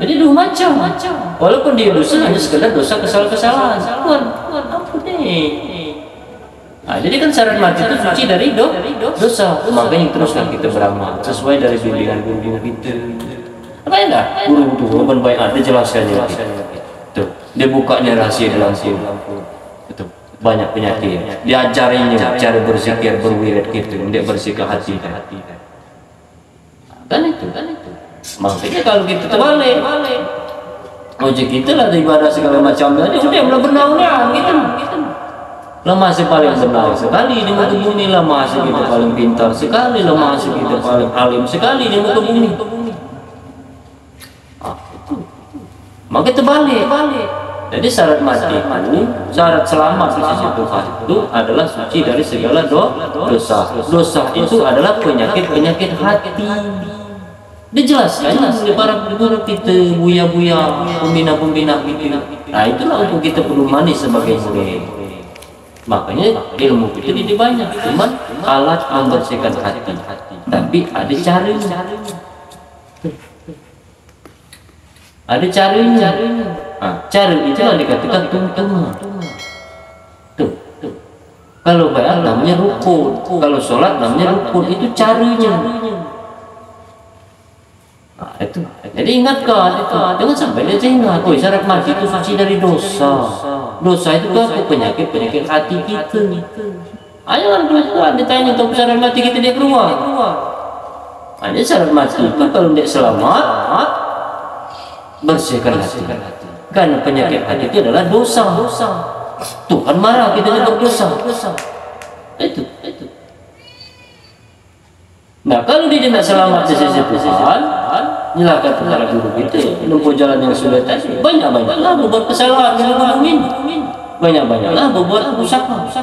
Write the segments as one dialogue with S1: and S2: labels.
S1: Jadi dua macam. Walaupun dia dosa hanya sekedar dosa kesalahan. Tuhan ampun deh. Nah, jadi kan syarat mati itu suci dari dosa. Makanya teruslah kita beramal sesuai dari bimbingan kita. Apa enggak? Guru itu Ibn Bai'at dia jelaskan ya. Tuh, dia bukanya rahasia dalam itu banyak penyakit. Diajarinya cara berzikir, berwirid gitu, dia bersihkan hati. Kan itu. Makanya kalau kita terbalik, ojek kita lah ibadah segala macam tadi, udah mulai benar-benar gitu. Lemah paling benar sekali di muka bumi, lemah kita paling pintar sekali, lemah kita paling alim sekali di muka bumi. Itu. Maka terbalik. Jadi syarat mati itu, syarat selamat di sisi Tuhan itu adalah suci dari segala dosa. Dosa itu adalah penyakit hati. Dijelaskan oleh para guru kita, buya-buya, pembina-pembina kita. Nah itulah untuk kita perlu manis sebagai murid. Makanya ilmu kita tidak banyak, cuma alat membersihkan hati. Tapi ada caranya. Ada caranya. Cara itu yang dikatakan tungtungan. Tuh. Kalau bayar namanya rukun, kalau sholat namanya rukun, itu caranya. Nah, itu. Jadi ingatkan itu, jangan sampai dia ingat. Oh, syarat mati itu suci dari dosa. Dosa itu apa? Penyakit hati kita. Ayo kan keluar, ditanya untuk syarat mati kita dia keluar. Hanya syarat mati itu kalau tidak selamat, bersihkan hati. Karena penyakit hati itu adalah dosa. Tuhan marah kita dengan dosa. Itu. Nah kalau dia tidak selamat di sisi Tuhan, nyalakan para guru kita menempuh jalan yang sulit tadi. Banyak-banyaklah berbuat kesalahan di muka bumi. Banyak-banyaklah berbuat kerusakan.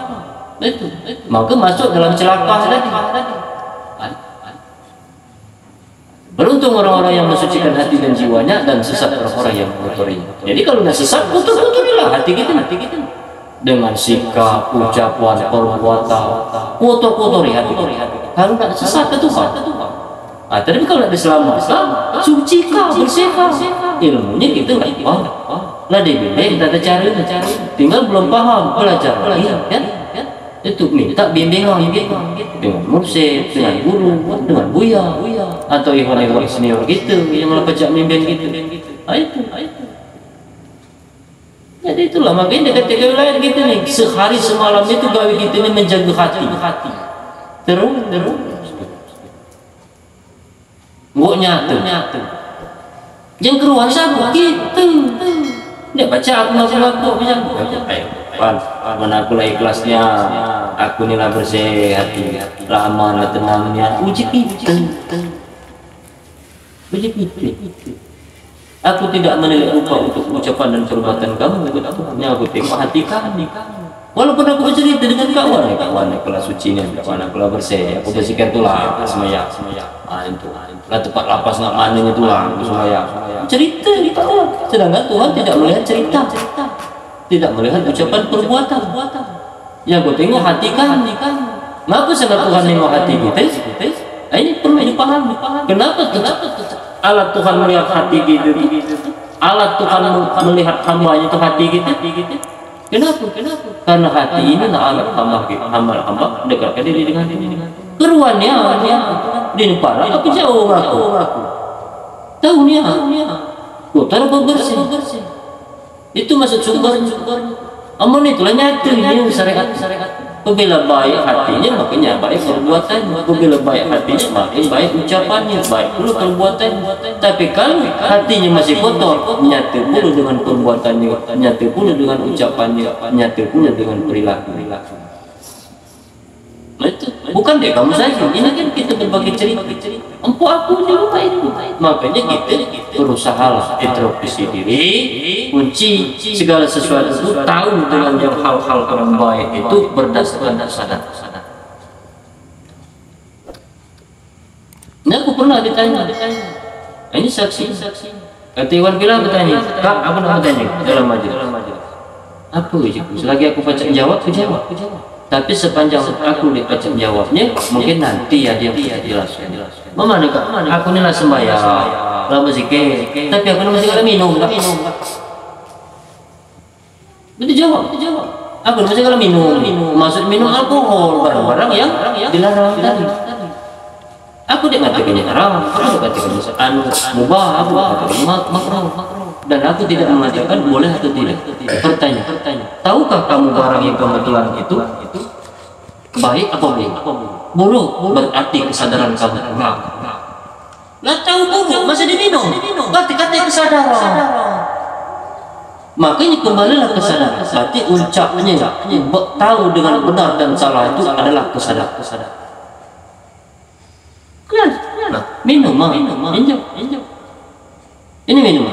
S1: Itu. Maka masuk dalam celaka tadi. Beruntung orang-orang yang mensucikan hati dan jiwanya, dan sesat orang-orang yang mengotorinya. Jadi kalau tidak sesat, kotor-kotorilah hati kita. Dengan sikap, ucapan, perbuatan, kotor-kotori hati. Kalau tidak sesat itu Tuhan. Tapi kalau tidak diselamatkan, sucikan, bersihkan. Ilmunya kita nggak paham. Lah dibimbing, kita ada cara. Tinggal belum paham, belajar lagi. Itu minta bimbingan dengan mursyid, dengan guru, dengan buya, atau ikhwan-ikhwan senior gitu yang melapajak bimbing gitu. Itu. Jadi itulah makanya ketika wilayah gitu nih, sehari semalam itu gawe kita ini menjaga hati. Terus. Nggak nyatu. Yang keluar siapa? Gitu. Dia baca aku. Mana aku lah ikhlasnya, aku ni lah bersih hati, lama lah tenangnya. Uji kita. Aku tidak menilai rupa untuk ucapan dan perbuatan kamu, hanya aku tengok hati kamu. Walaupun aku bercerita dengan kawan kelas suci ni, kawan aku lah bersih, aku bersihkan tulang, semayang. Itu. Lah tempat lapas nak mana itu lah, aku semayang. Cerita. Sedangkan Tuhan tidak melihat cerita. Tidak melihat ucapan perbuatan. Yang aku tengok hati kan. Maka sangat Tuhan tengok hati kita. Ini perlu dipahami. Kenapa alat Tuhan melihat hati kita? Alat Tuhan melihat hambanya itu hati kita. Kenapa? Karena hati ini adalah alat hamba dekatkan diri dengan diri. Keruannya di para aku jauh aku. Tahunya. Kotor apa bersih? Itu masuk sumber. Amun itulah nyata ini syariat. Apabila baik hatinya makanya baik perbuatannya. Apabila baik hatinya makin baik ucapannya, baik pula perbuatannya. Tapi kalau hatinya masih kotor, nyata pula dengan perbuatannya, nyata pula dengan ucapannya, nyata pula dengan perilaku. Itu bukan deh kamu saja. Ini kan kita berbagi cerita. Empu aku juga itu. Makanya kita berusaha introspeksi diri, kunci segala sesuatu itu tahu dengan yang hal-hal orang baik itu berdasarkan sadar. Nah, aku pernah ditanya. Ini saksi. Kata Iwan bilang bertanya, Kak, apa nak bertanya dalam majelis? Apa ujiku? Selagi aku baca jawab, aku jawab. Tapi sepanjang aku dibaca jawabnya, mungkin nanti ya dia jelaskan. Mana Kak? Aku ni lah sembahyang. lah berzikir, tapi aku masih kalau minum, Betul jawab. Aku masih kalau minum. Maksud minum alkohol, barang-barang yang dilarang tadi. Aku tidak katakannya haram, aku tidak katakannya mubah, aku katakannya makruh. Dan aku tidak mengatakan boleh atau tidak. Bertanya, tahukah kamu barang yang kebetulan itu baik apa buruk? Buruk, berarti kesadaran kamu. Nggak tahu buruk, masih diminum. Berarti katanya kesadaran. Makanya kembalilah kesadaran. Berarti ucapnya tahu dengan benar dan salah itu adalah kesadaran. Nah, minum, injak. Ini minum.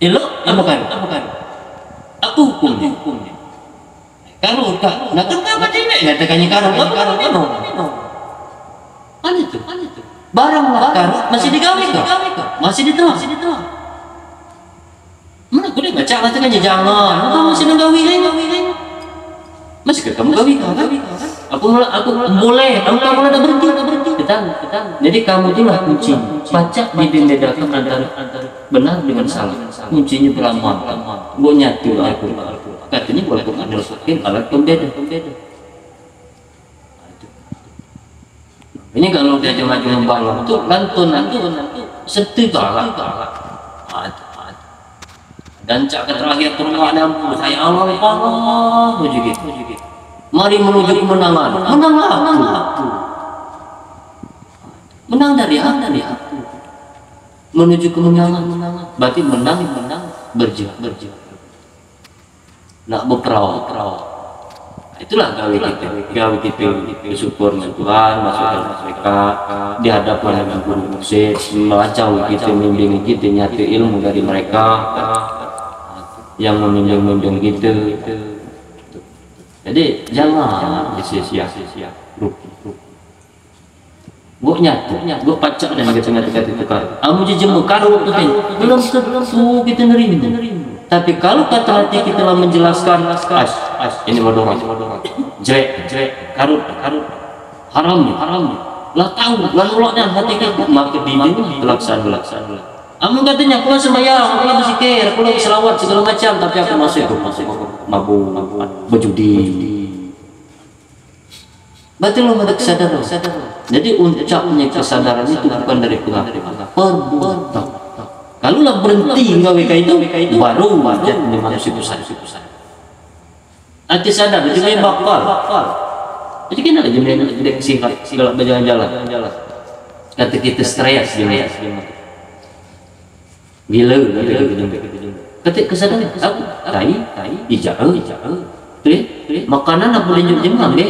S1: Elok, bukan. Aku hukumnya. Kalau nah kan apa tidak? Katakannya kalau minum. Kan itu. Barang karut masih digawe kah? Masih diterang. Mana aku dia baca katakannya jangan. Kamu masih menggawi masih ke kamu gawi kan? Aku boleh. Kamu ada berhenti. Jadi kamu itulah kunci. Baca dibedakan antara benar dengan salah. Kuncinya beramal. Gue nyatu aku. Katanya walaupun ada fakir alat pembeda. Ini kalau dia cuma membangun itu lantun setibak. Dan cakap terakhir permohonan saya Allah begitu. Mari menuju kemenangan. Menang dari aku. Menuju kemenangan. Berarti menang berjuang. Nak berperang. Itulah gawe kita bersyukur dengan Tuhan, masukkan mereka di hadapan guru musik, melacau kita, membimbing kita, nyatu ilmu dari mereka yang membimbing kita. Jadi jangan sia-sia. Gue nyatu, gue pacak dan kata-kata itu kan. Amu jemuk karut tu belum tentu kita nerima. Tapi kalau kata hati kita telah menjelaskan, ini bodoh, jelek, karut, haram, lah tahu, lah nolaknya hati kita, maka bimbing pelaksanaan. Amu katanya aku sembahyang, aku berzikir, aku selawat segala macam, tapi aku masih mabuk, berjudi. Berarti lo ada kesadaran. Jadi ucapnya kesadaran itu bukan dari perbuatan. Kalau lah berhenti gawe itu baru jadi manusia besar. Hati sadar, jadi bakal. Jadi kita aja jadi singkat segala berjalan-jalan. Kata kita stres gila. Ketik kesadaran aku tai ijau. Makanan apa dijem ambil.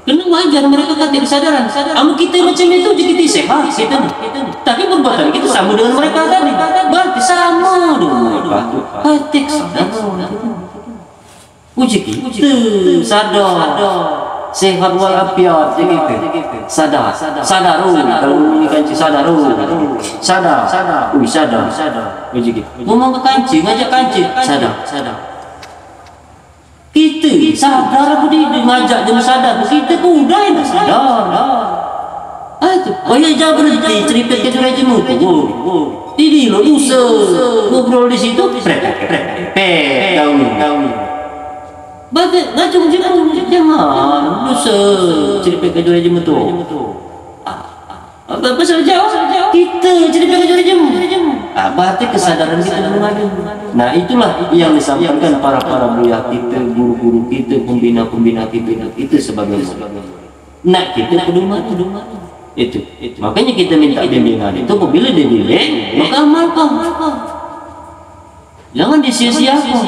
S1: Kena wajar mereka kata kesadaran. Amu kita macam itu jadi kita sehat kita nih. Tapi perbuatan kita sama dengan mereka tadi. Berarti sama dengan mereka. Hati kesadaran. Uji kita sadar. Sehat walafiat jadi kita. Sadar. Kalau ini kanci sadar. Sadar. Uji kita. Ngomong ke kanci, ngajak kanci. Sadar. Kita sadar aku ngajak jam sadar kita pun udah enak sadar. Oh ya jangan berhenti cerita ke curah jemu tu. Ini lo usaha ngobrol di situ. Tahu. Bagai ngajak jemu jangan usaha cerita ke curah jemu tu. Apa pasal jauh? Kita cerita ke curah jemu. Berarti kesadaran kita belum ada. Nah itulah yang disampaikan para buya kita, guru-guru kita, pembina kita sebagai nah kita pedoman itu. Makanya kita minta bimbingan itu apabila dibimbing maka amalkan. Jangan disia-siakan.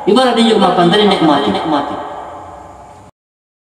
S1: Ibarat dia makan tadi nikmati.